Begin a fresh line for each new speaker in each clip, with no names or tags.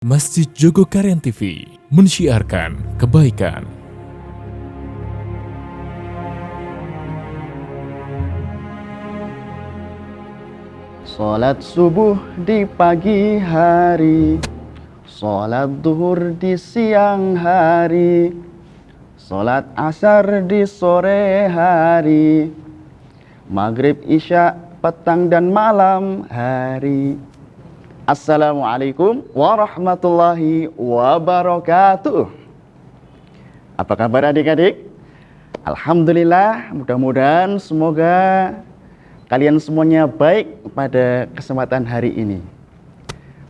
Masjid Jogokarian TV mensiarkan kebaikan.
Salat subuh di pagi hari, salat duhur di siang hari, salat asar di sore hari, maghrib isya petang dan malam hari. Assalamualaikum warahmatullahi wabarakatuh. Apa kabar adik-adik? Alhamdulillah, mudah-mudahan semoga kalian semuanya baik pada kesempatan hari ini.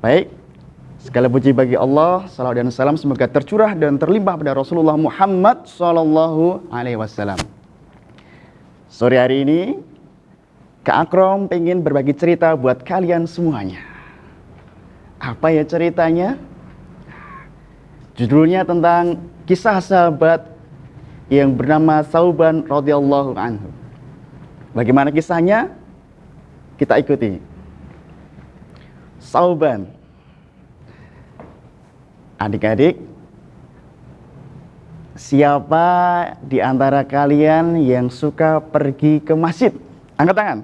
Baik, segala puji bagi Allah, salawat dan salam semoga tercurah dan terlimpah pada Rasulullah Muhammad sallallahu alaihi wasallam. Sore hari ini, Kak Akrom pengen berbagi cerita buat kalian semuanya. Apa ya ceritanya? Judulnya tentang kisah sahabat yang bernama Thauban radhiyallahu anhu. Bagaimana kisahnya? Kita ikuti. Thauban. Adik-adik, siapa di antara kalian yang suka pergi ke masjid? Angkat tangan.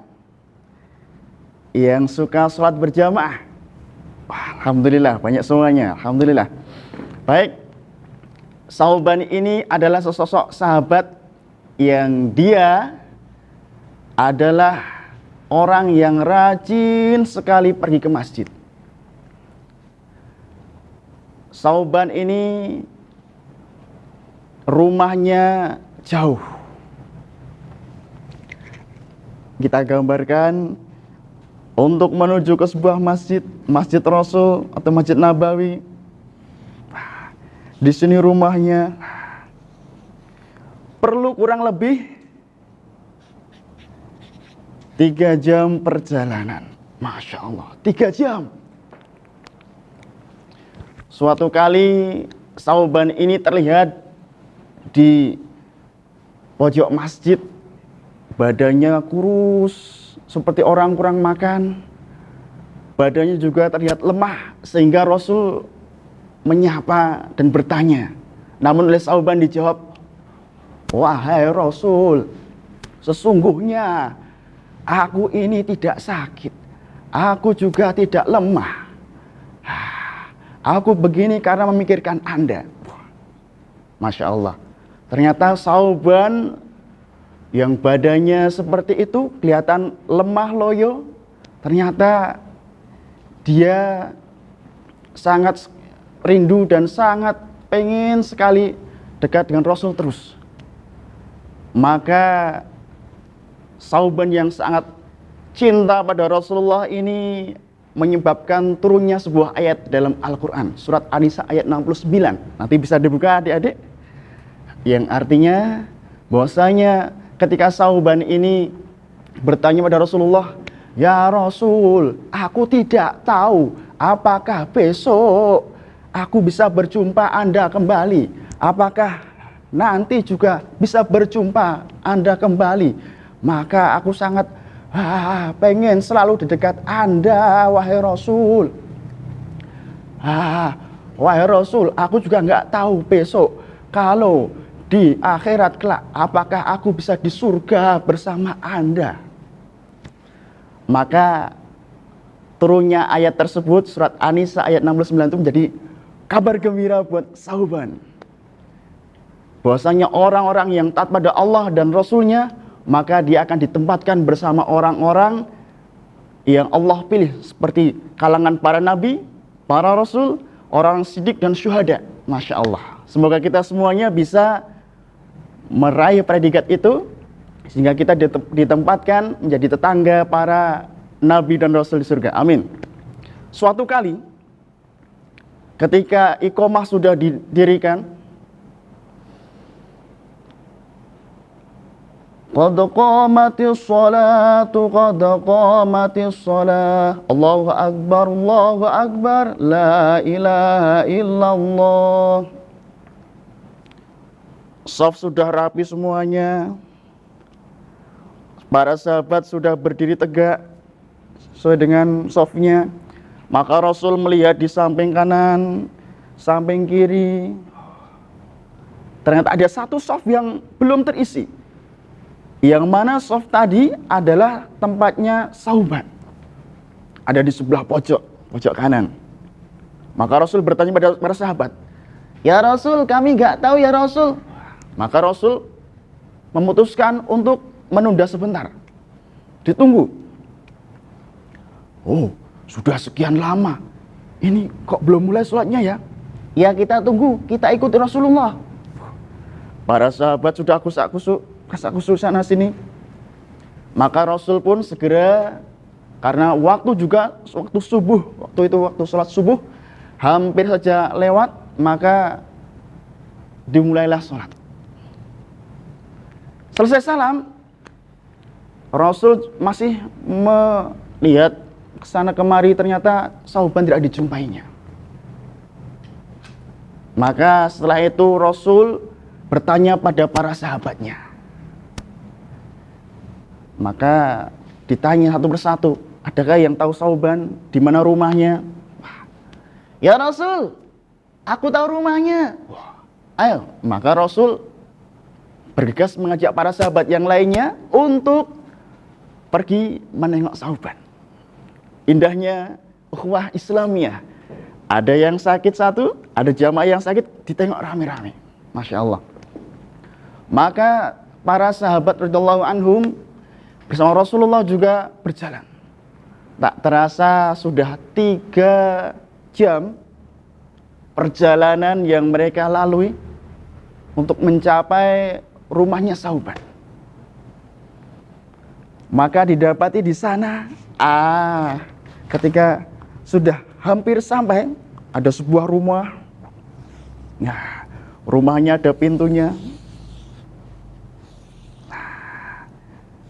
Yang suka sholat berjamaah? Alhamdulillah, banyak semuanya. Alhamdulillah. Baik, Thauban ini adalah sosok sahabat yang dia adalah orang yang rajin sekali pergi ke masjid. Thauban ini rumahnya jauh. Kita gambarkan untuk menuju ke sebuah masjid, Masjid Rasul atau Masjid Nabawi. Di sini rumahnya perlu kurang lebih 3 jam perjalanan. Masya Allah, 3 jam. Suatu kali Thauban ini terlihat di pojok masjid. Badannya kurus, seperti orang kurang makan. Badannya juga terlihat lemah, sehingga Rasul menyapa dan bertanya. Namun oleh Thauban dijawab, "Wahai Rasul, sesungguhnya aku ini tidak sakit, aku juga tidak lemah. Aku begini karena memikirkan Anda." Masya Allah. Ternyata Thauban yang badannya seperti itu, kelihatan lemah loyo, ternyata dia sangat rindu dan sangat pengen sekali dekat dengan Rasul terus. Maka Thauban yang sangat cinta pada Rasulullah ini menyebabkan turunnya sebuah ayat dalam Al-Quran, surat An-Nisa ayat 69. Nanti bisa dibuka adik-adik, yang artinya bahwasanya ketika Thauban ini bertanya pada Rasulullah, "Ya Rasul, aku tidak tahu apakah besok aku bisa berjumpa Anda kembali. Apakah nanti juga bisa berjumpa Anda kembali? Maka aku sangat pengen selalu di dekat Anda, wahai Rasul. Wahai Rasul, aku juga nggak tahu besok kalau di akhirat kelak, apakah aku bisa di surga bersama Anda." Maka turunnya ayat tersebut, surat An-Nisa ayat 69 itu menjadi kabar gembira buat Thauban. Bahwasanya orang-orang yang taat pada Allah dan Rasulnya, maka dia akan ditempatkan bersama orang-orang yang Allah pilih, seperti kalangan para nabi, para rasul, orang siddiq dan syuhada. Masya Allah. Semoga kita semuanya bisa meraih predikat itu, sehingga kita ditempatkan menjadi tetangga para nabi dan rasul di surga. Amin. Suatu kali ketika iqomah sudah didirikan, qad qamatis sholatu qad qamatis sholah, Allahu akbar, la ilaha illallah. Shaf sudah rapi semuanya. Para sahabat sudah berdiri tegak sesuai dengan shafnya. Maka Rasul melihat di samping kanan, samping kiri. Ternyata ada satu shaf yang belum terisi. Yang mana shaf tadi adalah tempatnya Sauban. Ada di sebelah pojok kanan. Maka Rasul bertanya pada para sahabat, "Ya Rasul, kami nggak tahu ya Rasul." Maka Rasul memutuskan untuk menunda sebentar. Ditunggu. Oh, sudah sekian lama. Ini kok belum mulai sholatnya ya? Ya kita tunggu, kita ikuti Rasulullah. Para sahabat sudah kasak-kusuk sana sini. Maka Rasul pun segera, karena waktu subuh, waktu sholat subuh hampir saja lewat, maka dimulailah sholat. Selesai salam, Rasul masih melihat kesana kemari, ternyata Sauban tidak dijumpainya. Maka setelah itu Rasul bertanya pada para sahabatnya. Maka ditanya satu persatu, adakah yang tahu Sauban, di mana rumahnya? Ya Rasul, aku tahu rumahnya. Ayo, maka Rasul bergegas mengajak para sahabat yang lainnya untuk pergi menengok Sauban. Indahnya ukhuwah Islamiyah. Ada yang sakit satu, ada jamaah yang sakit, ditengok rame-rame. Masya Allah. Maka para sahabat radhiyallahu anhum bersama Rasulullah juga berjalan. Tak terasa sudah 3 jam perjalanan yang mereka lalui untuk mencapai rumahnya Sauban. Maka didapati di sana, ketika sudah hampir sampai, ada sebuah rumah. Nah, rumahnya ada pintunya.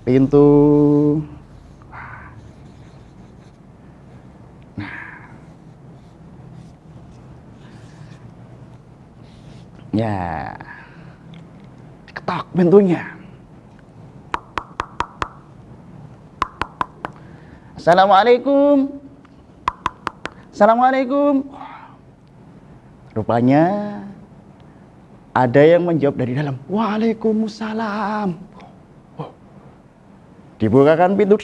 Pintu. Ya, diketok pintunya. Assalamualaikum. Assalamualaikum. Rupanya ada yang menjawab dari dalam, Waalaikumsalam. Dibukakan pintu.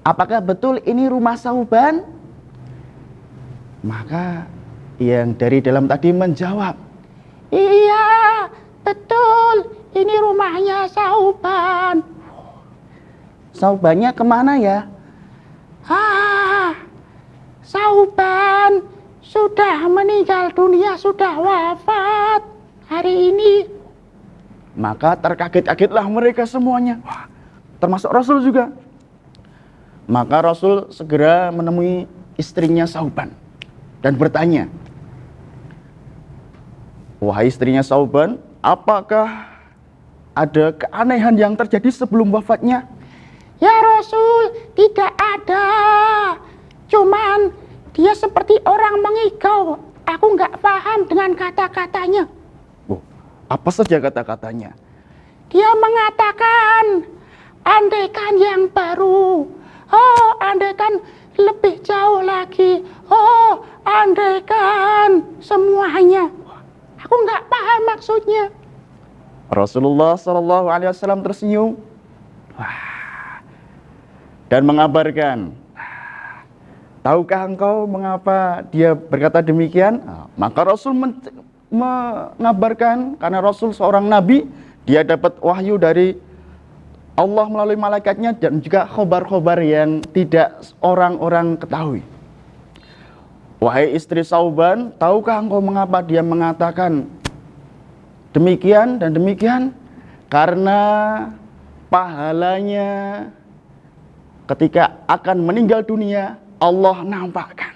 Apakah betul ini rumah Sauban? Maka yang dari dalam tadi menjawab, iya, betul, ini rumahnya Sauban. Saubannya kemana ya? Sauban sudah meninggal dunia, sudah wafat hari ini. Maka terkaget-kagetlah mereka semuanya, termasuk Rasul juga. Maka Rasul segera menemui istrinya Sauban dan bertanya, wahai istrinya Sauban, apakah ada keanehan yang terjadi sebelum wafatnya? Ya Rasul, tidak ada. Cuman dia seperti orang mengigau. Aku nggak paham dengan kata-katanya. Apa saja kata-katanya? Dia mengatakan, andaikan yang baru. Oh, andaikan lebih jauh lagi. Oh, andaikan semuanya. Aku nggak paham maksudnya. Rasulullah SAW tersenyum dan mengabarkan, tahukah engkau mengapa dia berkata demikian? Maka Rasul mengabarkan, karena Rasul seorang nabi, dia dapat wahyu dari Allah melalui malaikatnya dan juga khobar-khobar yang tidak orang-orang ketahui. Wahai istri Sauban, tahukah engkau mengapa dia mengatakan demikian dan demikian? Karena pahalanya ketika akan meninggal dunia, Allah nampakkan.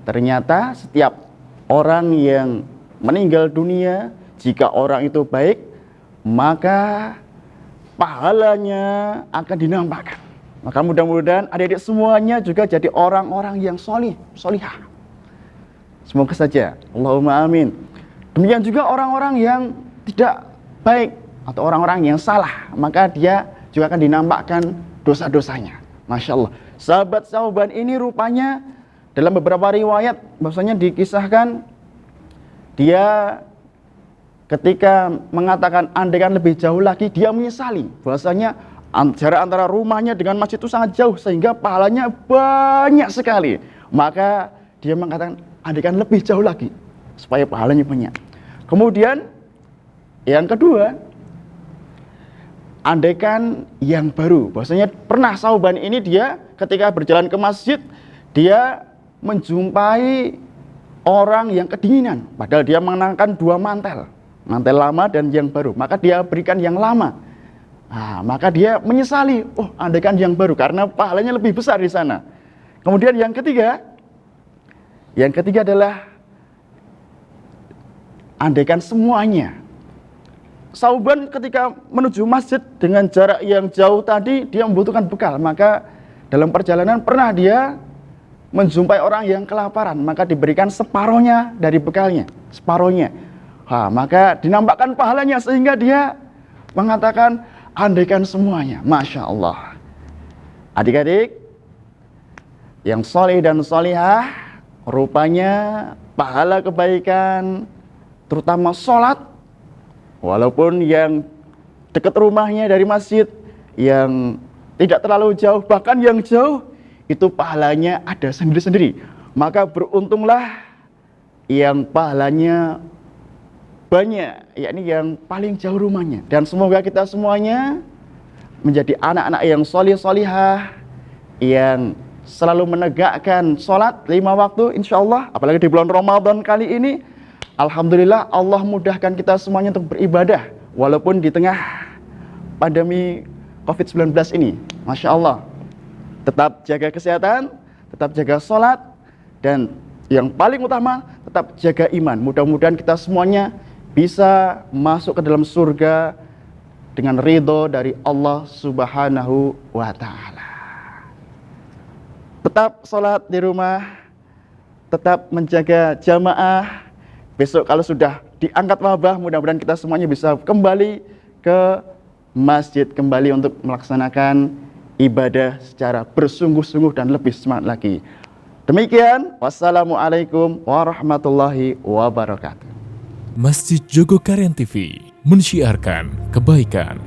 Ternyata setiap orang yang meninggal dunia, jika orang itu baik, maka pahalanya akan dinampakkan. Maka mudah-mudahan adik-adik semuanya juga jadi orang-orang yang solihah. Semoga saja. Allahumma amin. Demikian juga orang-orang yang tidak baik atau orang-orang yang salah, maka dia juga akan dinampakkan dosa-dosanya. Masya Allah. Sahabat Sauban ini rupanya dalam beberapa riwayat bahwasanya dikisahkan dia ketika mengatakan andaikan lebih jauh lagi, dia menyesali bahwasanya jarak antara rumahnya dengan masjid itu sangat jauh sehingga pahalanya banyak sekali. Maka dia mengatakan andaikan lebih jauh lagi supaya pahalanya banyak. Kemudian yang kedua, andaikan yang baru. Bahwasanya pernah Sauban ini dia ketika berjalan ke masjid, dia menjumpai orang yang kedinginan. Padahal dia mengenakan dua mantel lama dan yang baru. Maka dia berikan yang lama. Nah, maka dia menyesali, oh andaikan yang baru karena pahalanya lebih besar di sana. Kemudian yang ketiga adalah andaikan semuanya. Sauban ketika menuju masjid dengan jarak yang jauh tadi, dia membutuhkan bekal. Maka dalam perjalanan pernah dia menjumpai orang yang kelaparan, maka diberikan separohnya dari bekalnya, separohnya. Maka dinampakkan pahalanya sehingga dia mengatakan andaikan semuanya. Masya Allah. Adik-adik yang soleh dan solihah, rupanya pahala kebaikan terutama sholat, walaupun yang dekat rumahnya dari masjid, yang tidak terlalu jauh, bahkan yang jauh, itu pahalanya ada sendiri-sendiri. Maka beruntunglah yang pahalanya banyak, yakni yang paling jauh rumahnya. Dan semoga kita semuanya menjadi anak-anak yang solih-solihah, yang selalu menegakkan sholat 5 waktu insya Allah. Apalagi di bulan Ramadan kali ini, alhamdulillah Allah mudahkan kita semuanya untuk beribadah walaupun di tengah pandemi COVID-19 ini. Masya Allah. Tetap jaga kesehatan, tetap jaga sholat, dan yang paling utama tetap jaga iman. Mudah-mudahan kita semuanya bisa masuk ke dalam surga dengan ridho dari Allah Subhanahu wa Ta'ala. Tetap sholat di rumah, tetap menjaga jamaah. Besok kalau sudah diangkat wabah, mudah-mudahan kita semuanya bisa kembali ke masjid, kembali untuk melaksanakan ibadah secara bersungguh-sungguh dan lebih semangat lagi. Demikian, wassalamualaikum warahmatullahi wabarakatuh.
Masjid Jogokarian TV mensyiarkan kebaikan